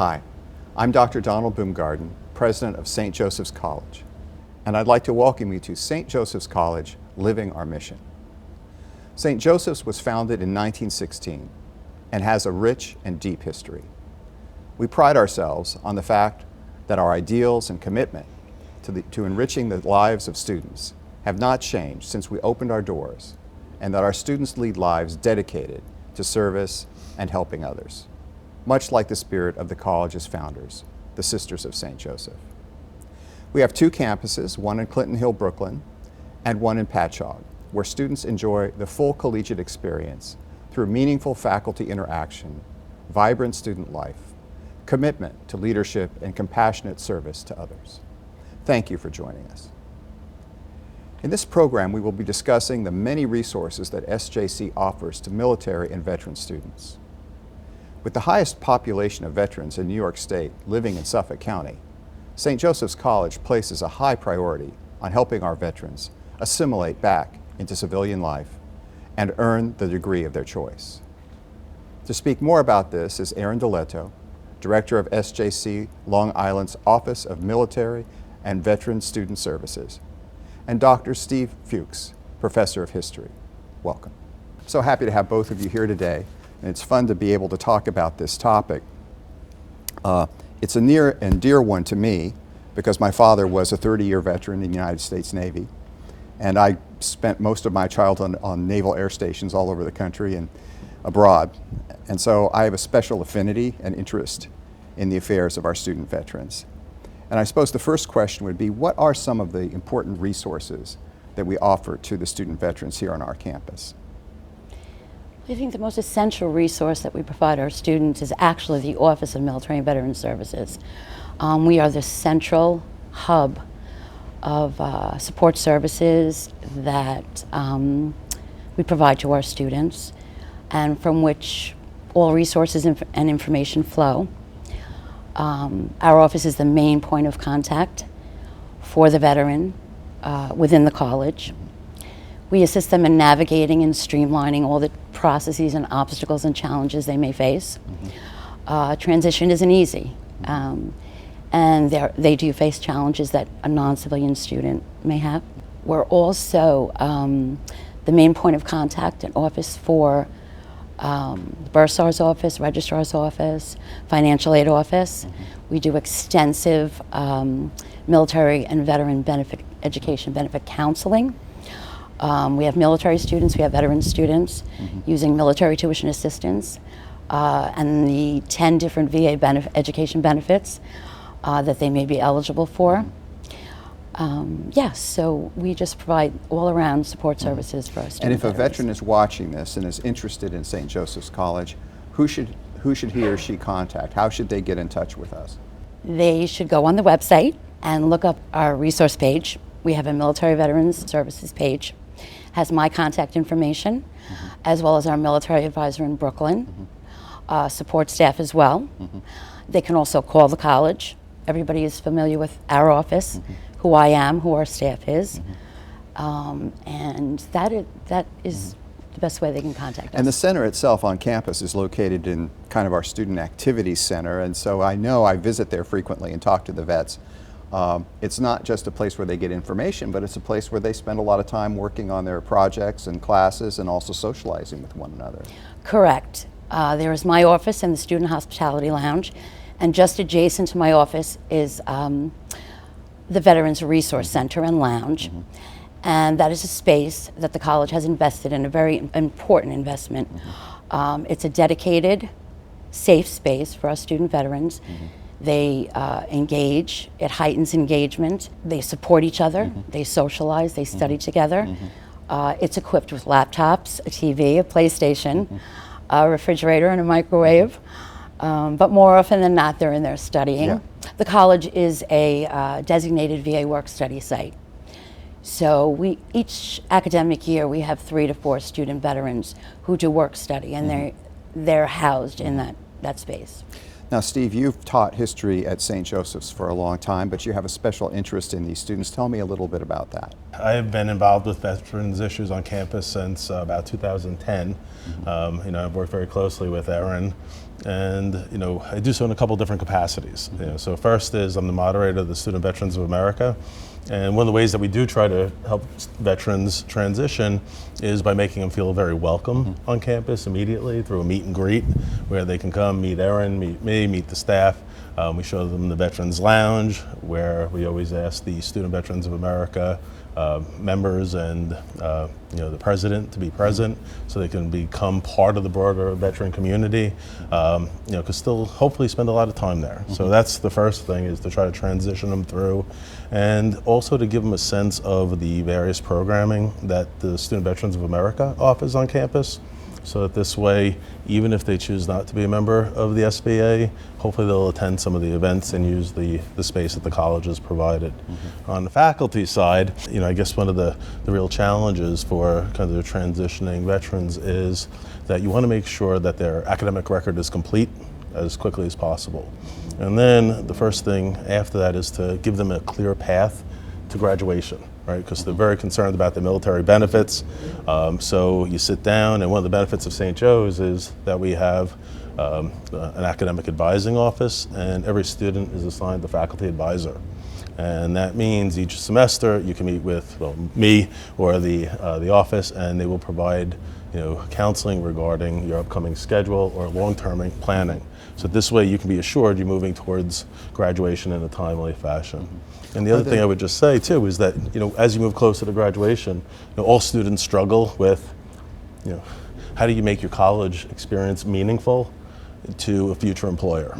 Hi, I'm Dr. Donald Boomgaarden, President of St. Joseph's College, and I'd like to welcome you to St. Joseph's College, Living Our Mission. St. Joseph's was founded in 1916 and has a rich and deep history. We pride ourselves on the fact that our ideals and commitment to enriching the lives of students have not changed since we opened our doors, and that our students lead lives dedicated to service and helping others, much like the spirit of the college's founders, the Sisters of St. Joseph. We have two campuses, one in Clinton Hill, Brooklyn, and one in Patchogue, where students enjoy the full collegiate experience through meaningful faculty interaction, vibrant student life, commitment to leadership, and compassionate service to others. Thank you for joining us. In this program, we will be discussing the many resources that SJC offers to military and veteran students. With the highest population of veterans in New York State living in Suffolk County, St. Joseph's College places a high priority on helping our veterans assimilate back into civilian life and earn the degree of their choice. To speak more about this is Aaron Diletto, Director of SJC Long Island's Office of Military and Veteran Student Services, and Dr. Steve Fuchs, Professor of History. Welcome. So happy to have both of you here today, and it's fun to be able to talk about this topic. It's a near and dear one to me because my father was a 30-year veteran in the United States Navy, and I spent most of my childhood on naval air stations all over the country and abroad. And so I have a special affinity and interest in the affairs of our student veterans. And I suppose the first question would be, what are some of the important resources that we offer to the student veterans here on our campus? I think the most essential resource that we provide our students is actually the Office of Military and Veteran Services. We are the central hub of support services that we provide to our students, and from which all resources and information flow. Our office is the main point of contact for the veteran within the college. We assist them in navigating and streamlining all the processes and obstacles and challenges they may face. Transition isn't easy, and they do face challenges that a non-civilian student may have. We're also the main point of contact and office for the Bursar's office, Registrar's office, Financial Aid office. We do extensive military and veteran education benefit counseling. We have military students, we have veteran students using military tuition assistance and the 10 different VA education benefits that they may be eligible for. Yes, so we just provide all-around support services for our students. And if a veteran is watching this and is interested in St. Joseph's College, who should he or she contact? How should they get in touch with us? They should go on the website and look up our resource page. We have a Military Veterans Services page. Has my contact information, as well as our military advisor in Brooklyn, support staff as well. They can also call the college. Everybody is familiar with our office, who I am, who our staff is, and that is the best way they can contact us. And the center itself on campus is located in kind of our student activities center, and so I know I visit there frequently and talk to the vets. It's not just a place where they get information, but it's a place where they spend a lot of time working on their projects and classes and also socializing with one another. Correct. There is my office in the Student Hospitality Lounge, and just adjacent to my office is the Veterans Resource Center and Lounge. And that is a space that the college has invested in, a very important investment. It's a dedicated, safe space for our student veterans. They engage, it heightens engagement. They support each other, they socialize, they study together. It's equipped with laptops, a TV, a PlayStation, a refrigerator and a microwave. But more often than not, they're in there studying. The college is a designated VA work-study site. So each academic year, we have 3 to 4 student veterans who do work study, and they're housed in that space. Now, Steve, you've taught history at St. Joseph's for a long time, but you have a special interest in these students. Tell me a little bit about that. I have been involved with veterans issues on campus since about 2010. I've worked very closely with Erin, and I do so in a couple different capacities. So first is I'm the moderator of the Student Veterans of America, and one of the ways that we do try to help veterans transition is by making them feel very welcome on campus immediately through a meet and greet, where they can come meet Erin, meet me, meet the staff. We show them the Veterans Lounge, where we always ask the Student Veterans of America members and the president to be present, so they can become part of the broader veteran community. Could still hopefully spend a lot of time there. So that's the first thing, is to try to transition them through, and also to give them a sense of the various programming that the Student Veterans of America offers on campus. So that this way, even if they choose not to be a member of the SVA, hopefully they'll attend some of the events and use the space that the college has provided. On the faculty side, I guess one of the real challenges for kind of transitioning veterans is that you want to make sure that their academic record is complete as quickly as possible. And then the first thing after that is to give them a clear path to graduation. Right, because they're very concerned about the military benefits. So you sit down, and one of the benefits of St. Joe's is that we have an academic advising office, and every student is assigned a faculty advisor. And that means each semester you can meet with me or the office, and they will provide counseling regarding your upcoming schedule or long-term planning. So this way you can be assured you're moving towards graduation in a timely fashion. And the other thing I would just say too is that as you move closer to graduation, all students struggle with how do you make your college experience meaningful to a future employer.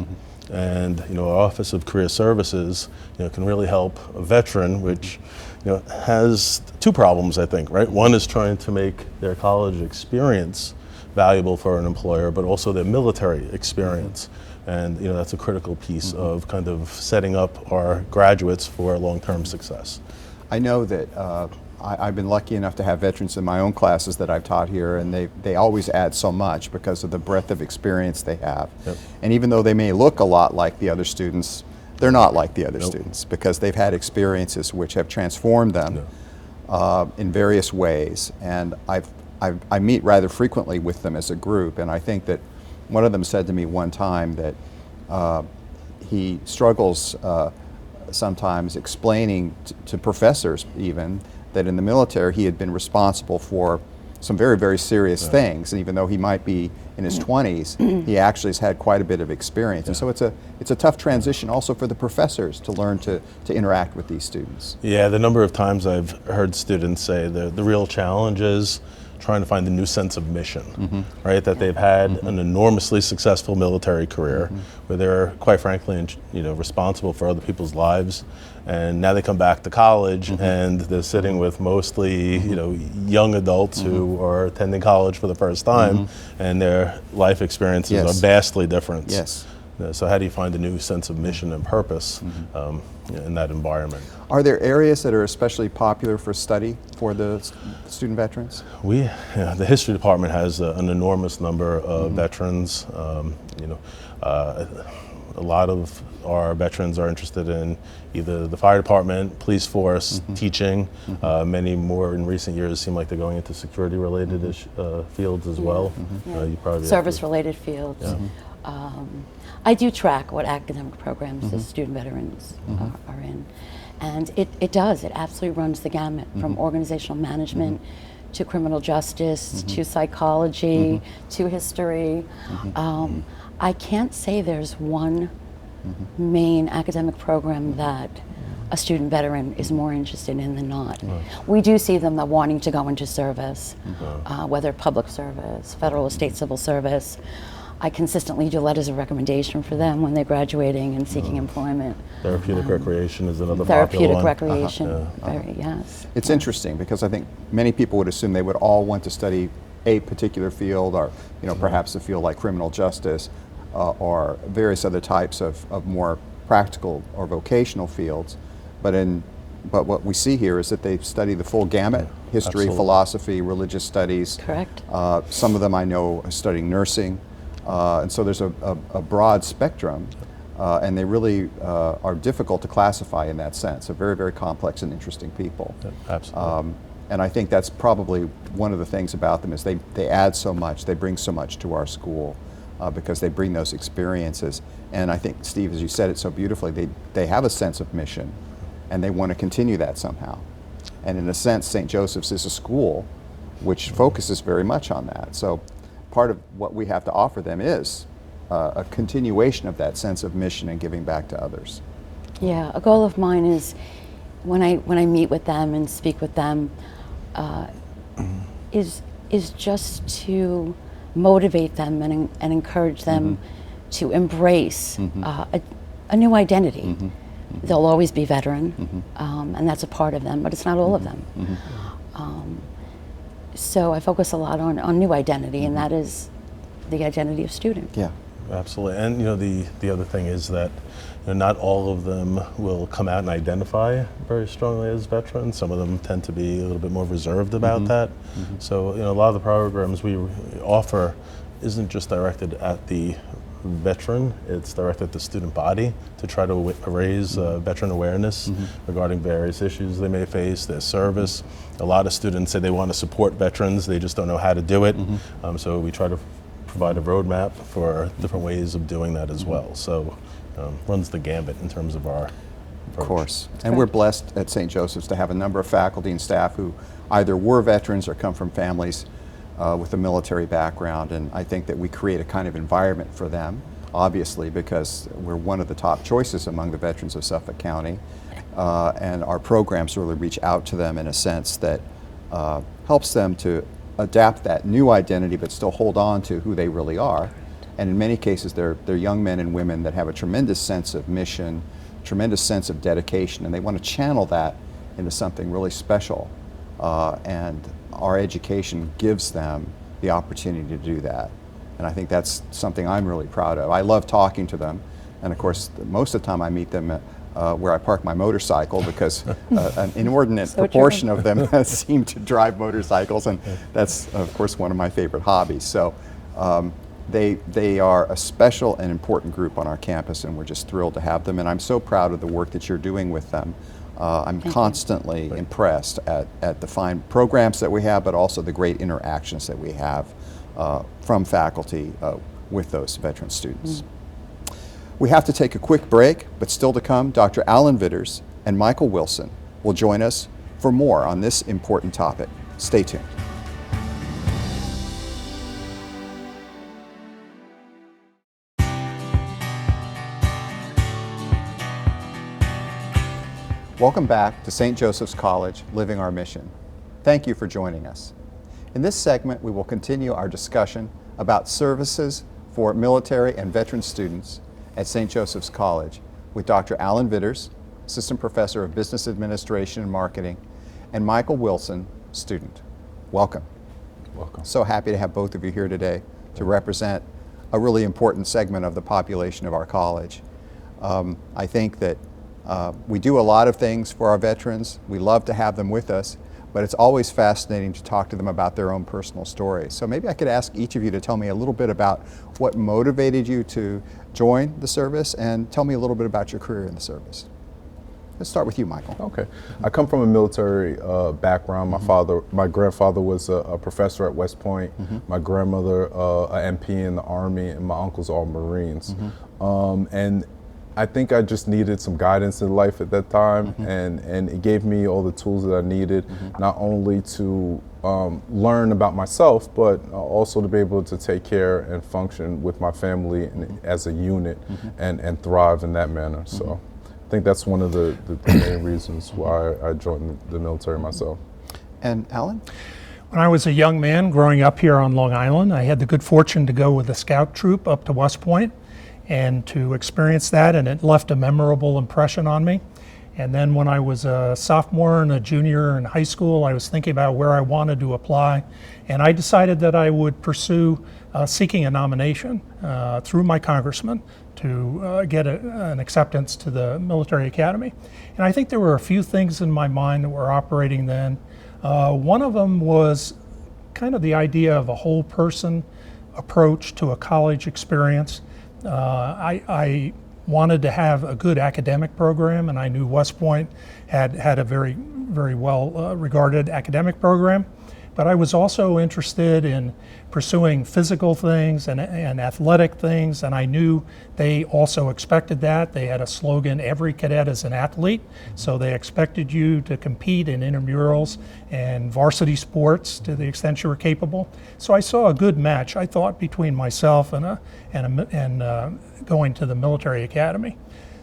And our Office of Career Services can really help a veteran, which has two problems, I think, right? One is trying to make their college experience valuable for an employer, but also their military experience. And that's a critical piece of kind of setting up our graduates for long-term success. I know that I've been lucky enough to have veterans in my own classes that I've taught here, and they always add so much because of the breadth of experience they have. Yep. And even though they may look a lot like the other students, they're not like the other students, because they've had experiences which have transformed them in various ways. And I meet rather frequently with them as a group, and I think that one of them said to me one time that he struggles sometimes explaining to professors even that in the military he had been responsible for some very, very serious things, and even though he might be in his 20s, he actually has had quite a bit of experience. And so it's a tough transition also for the professors to learn to interact with these students. Yeah, the number of times I've heard students say the real challenge is trying to find a new sense of mission, right? That they've had an enormously successful military career, where they're quite frankly, responsible for other people's lives, and now they come back to college and they're sitting with mostly, young adults who are attending college for the first time, and their life experiences are vastly different. Yes. So how do you find a new sense of mission and purpose in that environment? Are there areas that are especially popular for study for the student veterans? The history department has an enormous number of veterans. A lot of our veterans are interested in either the fire department, police force, teaching. Many more in recent years seem like they're going into security-related fields as well. You probably Service-related fields. I do track what academic programs the student veterans are in. And it absolutely runs the gamut, from organizational management to criminal justice, to psychology, to history. I can't say there's one main academic program that a student veteran is more interested in than not. We do see them wanting to go into service, whether public service, federal or state civil service. I consistently do letters of recommendation for them when they're graduating and seeking employment. Therapeutic recreation is another therapeutic popular one. recreation, yes. It's interesting because I think many people would assume they would all want to study a particular field, or perhaps a field like criminal justice, or various other types of more practical or vocational fields. But what we see here is that they study the full gamut: history, Absolutely. philosophy, religious studies. Correct. Some of them I know are studying nursing. And so there's a broad spectrum, and they really are difficult to classify in that sense. They're very, very complex and interesting people. Yeah, absolutely. And I think that's probably one of the things about them is they add so much, they bring so much to our school because they bring those experiences. And I think, Steve, as you said it so beautifully, they have a sense of mission and they want to continue that somehow. And in a sense, St. Joseph's is a school which focuses very much on that. So part of what we have to offer them is a continuation of that sense of mission and giving back to others. Yeah, a goal of mine is when I meet with them and speak with them, is just to motivate them and encourage them to embrace a new identity. They'll always be veteran, and that's a part of them, but it's not all of them. So I focus a lot on new identity, and that is the identity of student. Yeah. Absolutely, and the other thing is that not all of them will come out and identify very strongly as veterans. Some of them tend to be a little bit more reserved about that. So a lot of the programs we offer isn't just directed at the veteran, it's directed at the student body to try to raise veteran awareness regarding various issues they may face, their service. A lot of students say they want to support veterans, they just don't know how to do it. So we try to provide a roadmap for different ways of doing that as well. So runs the gambit in terms of our approach. Of course. And we're blessed at St. Joseph's to have a number of faculty and staff who either were veterans or come from families with a military background. And I think that we create a kind of environment for them, obviously, because we're one of the top choices among the veterans of Suffolk County. And our programs really reach out to them in a sense that helps them to adapt that new identity but still hold on to who they really are. And in many cases they're young men and women that have a tremendous sense of mission, tremendous sense of dedication, and they want to channel that into something really special. And our education gives them the opportunity to do that. And I think that's something I'm really proud of. I love talking to them, and of course most of the time I meet them where I park my motorcycle because an inordinate proportion of them seem to drive motorcycles, and that's of course one of my favorite hobbies. So they are a special and important group on our campus, and we're just thrilled to have them, and I'm so proud of the work that you're doing with them. I'm constantly impressed at the fine programs that we have, but also the great interactions that we have from faculty with those veteran students. We have to take a quick break, but still to come, Dr. Alan Vitters and Michael Wilson will join us for more on this important topic. Stay tuned. Welcome back to St. Joseph's College, Living Our Mission. Thank you for joining us. In this segment, we will continue our discussion about services for military and veteran students at St. Joseph's College with Dr. Alan Vitters, Assistant Professor of Business Administration and Marketing, and Michael Wilson, student. Welcome. Welcome. So happy to have both of you here today to represent a really important segment of the population of our college. I think that we do a lot of things for our veterans. We love to have them with us, but it's always fascinating to talk to them about their own personal stories. So maybe I could ask each of you to tell me a little bit about what motivated you to join the service, and tell me a little bit about your career in the service. Let's start with you, Michael. Okay. I come from a military background. My grandfather was a professor at West Point. My grandmother, an MP in the Army, and my uncles all Marines. And I think I just needed some guidance in life at that time, and it gave me all the tools that I needed, not only to learn about myself, but also to be able to take care and function with my family and as a unit and thrive in that manner. So I think that's one of the main reasons why I joined the military myself. And Alan? When I was a young man growing up here on Long Island, I had the good fortune to go with a scout troop up to West Point and to experience that, and it left a memorable impression on me. And then when I was a sophomore and a junior in high school, I was thinking about where I wanted to apply, and I decided that I would pursue seeking a nomination through my congressman to get an acceptance to the military academy. And I think there were a few things in my mind that were operating then. One of them was kind of the idea of a whole person approach to a college experience. I wanted to have a good academic program, and I knew West Point had a very, very well regarded academic program. But I was also interested in pursuing physical things and athletic things, and I knew they also expected that. They had a slogan, every cadet is an athlete, so they expected you to compete in intramurals and varsity sports to the extent you were capable. So I saw a good match, I thought, between myself and going to the military academy.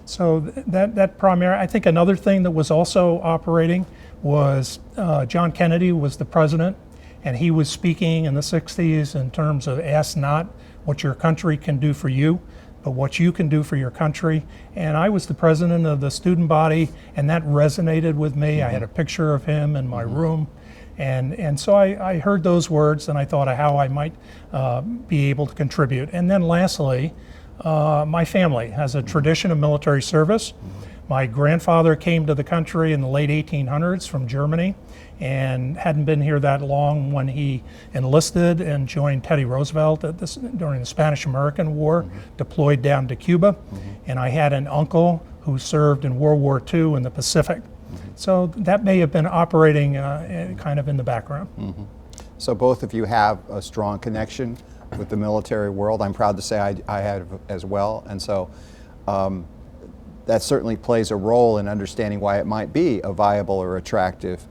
So that primary, I think another thing that was also operating was John Kennedy was the president, and he was speaking in the 60s in terms of ask not what your country can do for you, but what you can do for your country. And I was the president of the student body, and that resonated with me. I had a picture of him in my room. And so I heard those words, and I thought of how I might be able to contribute. And then lastly, my family has a tradition of military service. My grandfather came to the country in the late 1800s from Germany and hadn't been here that long when he enlisted and joined Teddy Roosevelt during the Spanish-American War, deployed down to Cuba. And I had an uncle who served in World War II in the Pacific. So that may have been operating kind of in the background. So both of you have a strong connection with the military world. I'm proud to say I had as well. And so that certainly plays a role in understanding why it might be a viable or attractive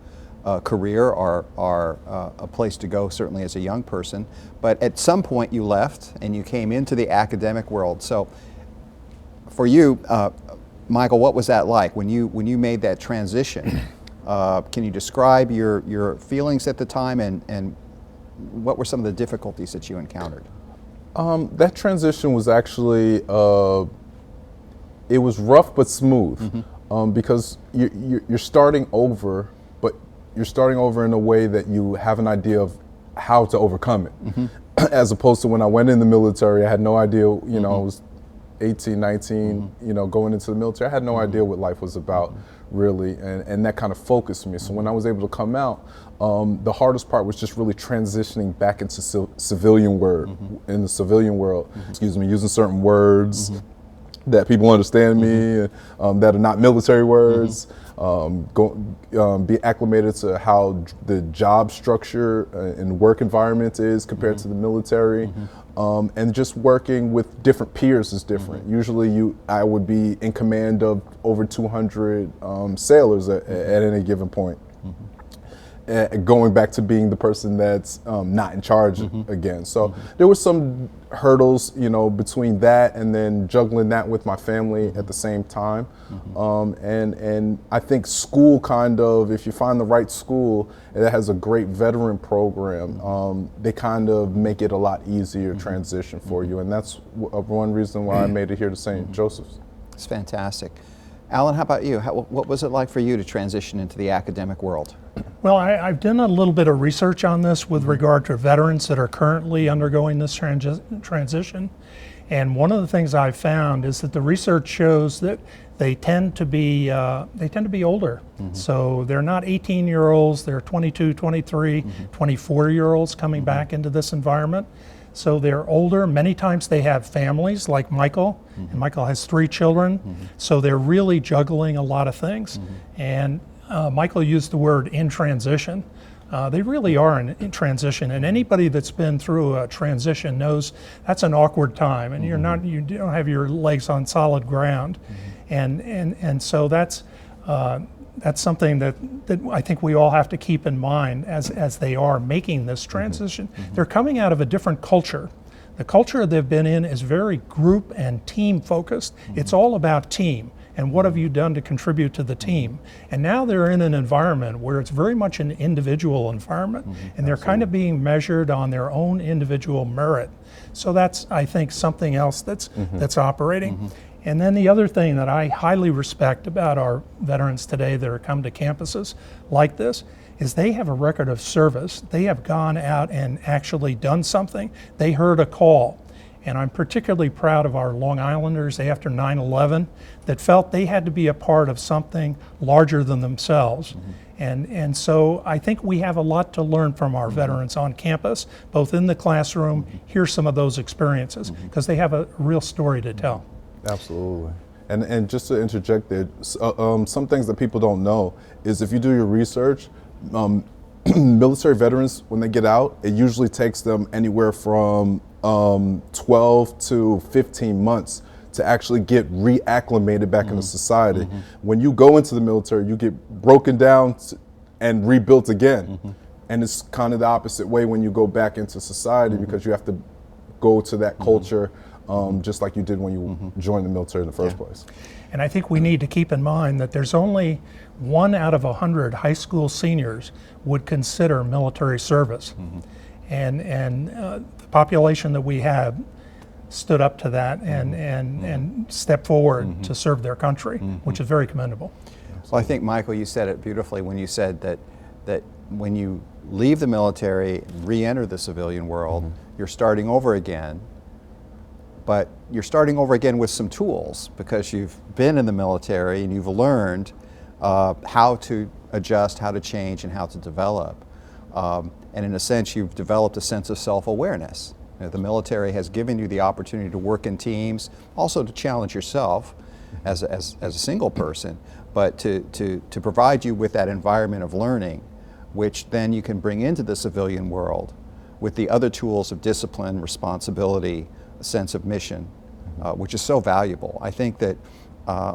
career or a place to go, certainly as a young person. But at some point you left and you came into the academic world. So for you, Michael, what was that like when you made that transition? Can you describe your feelings at the time and what were some of the difficulties that you encountered? That transition was actually it was rough but smooth, because you're starting over, but you're starting over in a way that you have an idea of how to overcome it. As opposed to when I went in the military, I had no idea, you know, I was 18, 19, you know, going into the military, I had no idea what life was about, really, and that kind of focused me. So when I was able to come out, the hardest part was just really transitioning back into civilian in the civilian world, excuse me, using certain words that people understand me, that are not military words, be acclimated to how the job structure and work environment is compared to the military, and just working with different peers is different. Usually I would be in command of over 200 sailors at any given point. Going back to being the person that's not in charge again. So there were some hurdles, you know, between that and then juggling that with my family at the same time. And I think school kind of, if you find the right school that has a great veteran program, they kind of make it a lot easier transition for you. And that's one reason why I made it here to St. Joseph's. It's fantastic. Alan, how about you? What was it like for you to transition into the academic world? Well, I've done a little bit of research on this with regard to veterans that are currently undergoing this transition. And one of the things I've found is that the research shows that they tend to be older. So they're not 18-year-olds, they're 22, 23, 24-year-olds coming back into this environment. So they're older. Many times they have families like Michael, and Michael has 3 children. So they're really juggling a lot of things. And Michael used the word in transition. They really are in transition, and anybody that's been through a transition knows that's an awkward time, and you don't have your legs on solid ground, and so that's something that I think we all have to keep in mind as they are making this transition. They're coming out of a different culture. The culture they've been in is very group and team focused. It's all about team. And what have you done to contribute to the team? And now they're in an environment where it's very much an individual environment, and they're kind of being measured on their own individual merit. So that's, I think, something else that's operating. And then the other thing that I highly respect about our veterans today that are come to campuses like this is they have a record of service. They have gone out and actually done something. They heard a call. And I'm particularly proud of our Long Islanders after 9/11 that felt they had to be a part of something larger than themselves. And so I think we have a lot to learn from our veterans on campus, both in the classroom, hear some of those experiences, because they have a real story to tell. Absolutely. And just to interject there, some things that people don't know is if you do your research, military veterans, when they get out, it usually takes them anywhere from 12 to 15 months to actually get reacclimated back into society. When you go into the military, you get broken down and rebuilt again. And it's kind of the opposite way when you go back into society, because you have to go to that culture just like you did when you joined the military in the first place. And I think we need to keep in mind that there's only 1 out of 100 high school seniors would consider military service. And the population that we have stood up to that and stepped forward to serve their country, which is very commendable. Well, I think, Michael, you said it beautifully when you said that when you leave the military and re-enter the civilian world, you're starting over again. But you're starting over again with some tools, because you've been in the military and you've learned how to adjust, how to change, and how to develop. And in a sense, you've developed a sense of self-awareness. You know, the military has given you the opportunity to work in teams, also to challenge yourself as a single person, but to provide you with that environment of learning, which then you can bring into the civilian world with the other tools of discipline, responsibility, a sense of mission, which is so valuable. I think that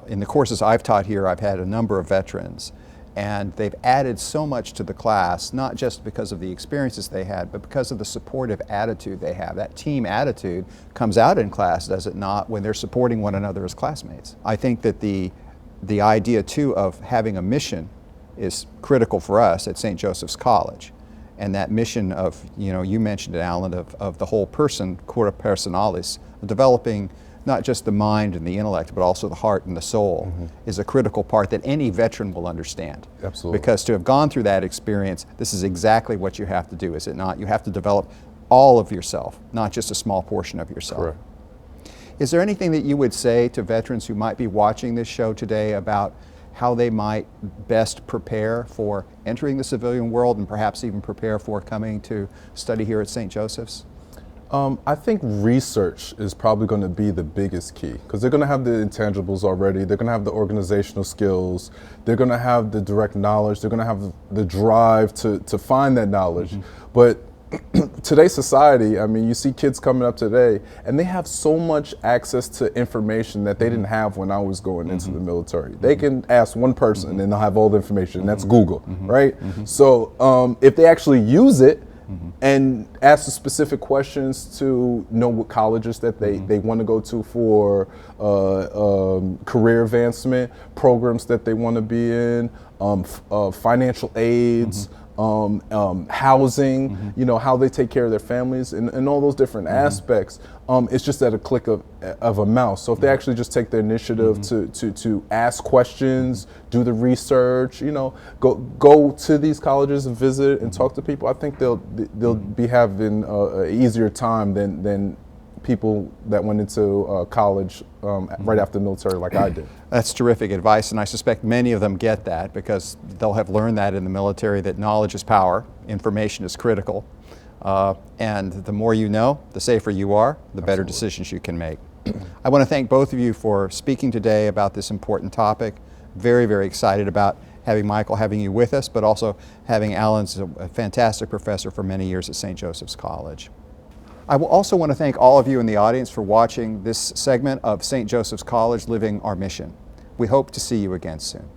in the courses I've taught here, I've had a number of veterans, and they've added so much to the class, not just because of the experiences they had, but because of the supportive attitude they have. That team attitude comes out in class, does it not, when they're supporting one another as classmates. I think that the idea too of having a mission is critical for us at St. Joseph's College. And that mission of, you mentioned it, Alan, of the whole person, cura personalis, developing not just the mind and the intellect, but also the heart and the soul, is a critical part that any veteran will understand. Absolutely. Because to have gone through that experience, this is exactly what you have to do, is it not? You have to develop all of yourself, not just a small portion of yourself. Correct. Is there anything that you would say to veterans who might be watching this show today about how they might best prepare for entering the civilian world, and perhaps even prepare for coming to study here at St. Joseph's? I think research is probably going to be the biggest key, because they're going to have the intangibles already. They're going to have the organizational skills. They're going to have the direct knowledge. They're going to have the drive to find that knowledge. But today's society, I mean, you see kids coming up today, and they have so much access to information that they didn't have when I was going into the military. They can ask one person and they'll have all the information, and that's Google, right? So if they actually use it and ask the specific questions to know what colleges that they want to go to for career advancement, programs that they want to be in, financial aids, housing, how they take care of their families, and all those different aspects. It's just at a click of a mouse. So if they actually just take the initiative to ask questions, do the research, go to these colleges and visit and talk to people, I think they'll be having an easier time than people that went into college right after the military like I did. That's terrific advice, and I suspect many of them get that because they'll have learned that in the military, that knowledge is power, information is critical, and the more you know, the safer you are, the better decisions you can make. I want to thank both of you for speaking today about this important topic. Very, very excited about having you with us, but also having Alan's a fantastic professor for many years at St. Joseph's College. I will also want to thank all of you in the audience for watching this segment of St. Joseph's College Living Our Mission. We hope to see you again soon.